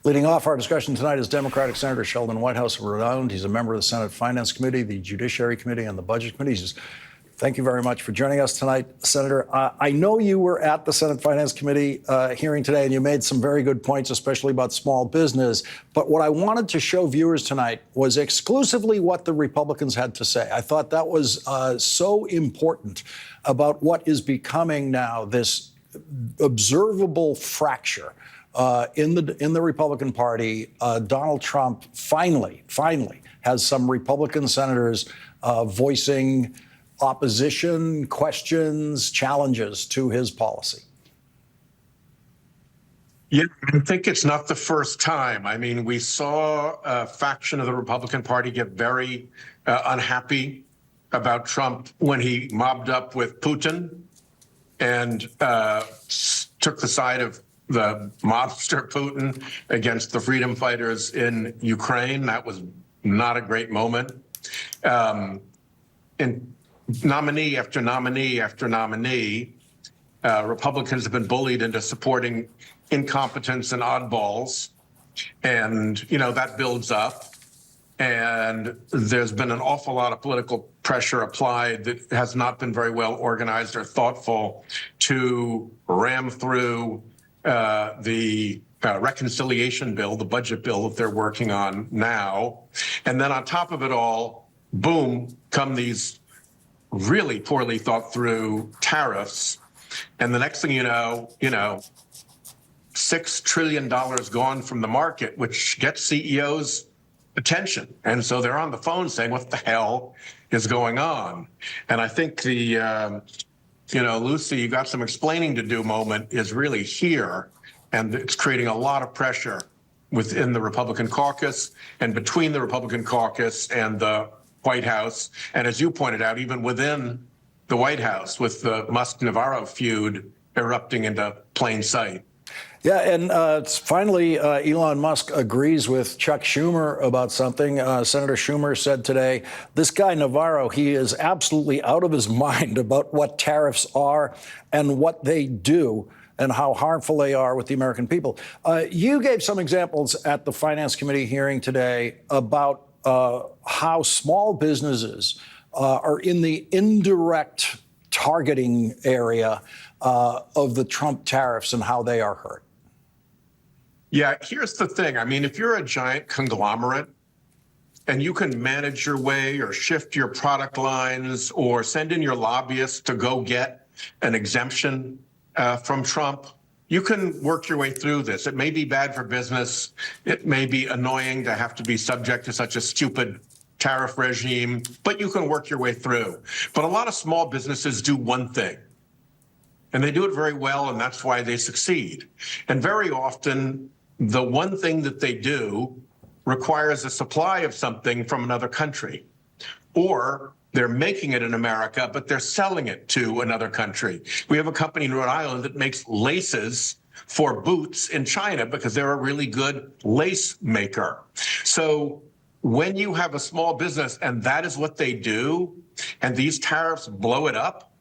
Leading off our discussion tonight is Democratic Senator Sheldon Whitehouse of Rhode Island. He's a member of the Senate Finance Committee, the Judiciary Committee, and the Budget Committee. Thank you very much for joining us tonight, Senator. I know you were at the Senate Finance Committee hearing today, and you made some very good points, especially about small business. But what I wanted to show viewers tonight was exclusively what the Republicans had to say. I thought that was so important about what is becoming now this observable fracture in the Republican Party. Donald Trump finally has some Republican senators voicing opposition, questions, challenges to his policy. Yeah, I think it's not the first time. I mean, we saw a faction of the Republican Party get very unhappy about Trump when he mobbed up with Putin and took the side of the mobster Putin against the freedom fighters in Ukraine. That was not a great moment. And nominee after nominee after nominee, Republicans have been bullied into supporting incompetents and oddballs. And, you know, that builds up. And there's been an awful lot of political pressure applied that has not been very well organized or thoughtful to ram through the reconciliation bill, the budget bill that they're working on now. And then on top of it all, boom, come these really poorly thought through tariffs. And the next thing you know, $6 trillion gone from the market, which gets CEOs attention. And so they're on the phone saying, what the hell is going on? And I think the, Lucy, you got some explaining to do moment is really here. And it's creating a lot of pressure within the Republican caucus and between the Republican caucus and the White House. And as you pointed out, even within the White House with the Musk-Navarro feud erupting into plain sight. Yeah, and finally, Elon Musk agrees with Chuck Schumer about something. Senator Schumer said today, this guy Navarro, he is absolutely out of his mind about what tariffs are and what they do and how harmful they are with the American people. You gave some examples at the Finance Committee hearing today about how small businesses are in the indirect targeting area of the Trump tariffs and how they are hurt. Yeah, here's the thing. I mean, if you're a giant conglomerate and you can manage your way or shift your product lines or send in your lobbyists to go get an exemption from Trump, you can work your way through this. It may be bad for business. It may be annoying to have to be subject to such a stupid tariff regime, but you can work your way through. But a lot of small businesses do one thing, and they do it very well, and that's why they succeed. And very often, the one thing that they do requires a supply of something from another country, or they're making it in America, but they're selling it to another country. We have a company in Rhode Island that makes laces for boots in China because they're a really good lace maker. So when you have a small business and that is what they do, and these tariffs blow it up,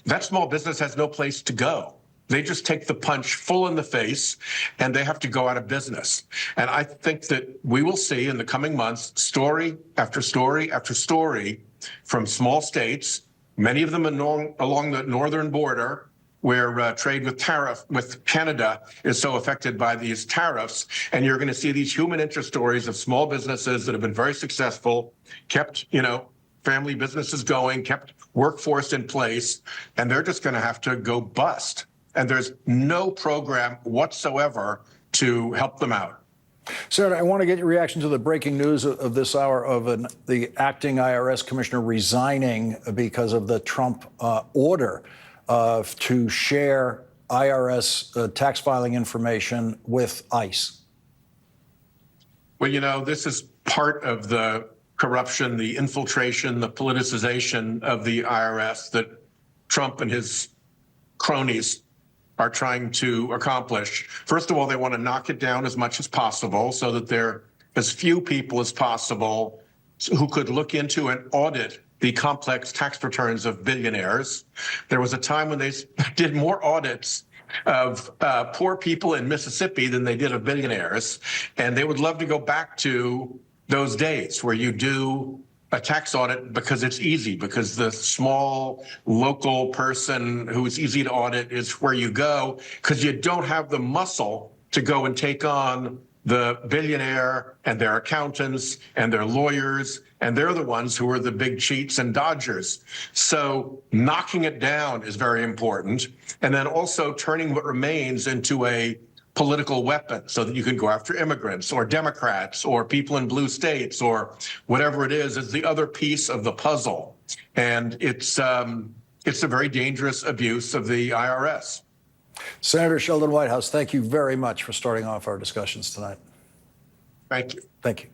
that small business has no place to go. They just take the punch full in the face, and they have to go out of business. And I think that we will see in the coming months story after story after story from small states, many of them along the northern border, where trade with Canada is so affected by these tariffs. And you're going to see these human interest stories of small businesses that have been very successful, kept, family businesses going, kept workforce in place, and they're just going to have to go bust. And there's no program whatsoever to help them out. Senator, I want to get your reaction to the breaking news of this hour of the acting IRS commissioner resigning because of the Trump order to share IRS tax filing information with ICE. Well, this is part of the corruption, the infiltration, the politicization of the IRS that Trump and his cronies are trying to accomplish. First of all, they want to knock it down as much as possible so that there are as few people as possible who could look into and audit the complex tax returns of billionaires. There was a time when they did more audits of poor people in Mississippi than they did of billionaires. And they would love to go back to those days where you do a tax audit because it's easy, because the small local person who's easy to audit is where you go, because you don't have the muscle to go and take on the billionaire and their accountants and their lawyers, and they're the ones who are the big cheats and dodgers. So knocking it down is very important. And then also turning what remains into a political weapon so that you can go after immigrants or Democrats or people in blue states or whatever it is the other piece of the puzzle. And it's a very dangerous abuse of the IRS. Senator Sheldon Whitehouse, thank you very much for starting off our discussions tonight. Thank you. Thank you.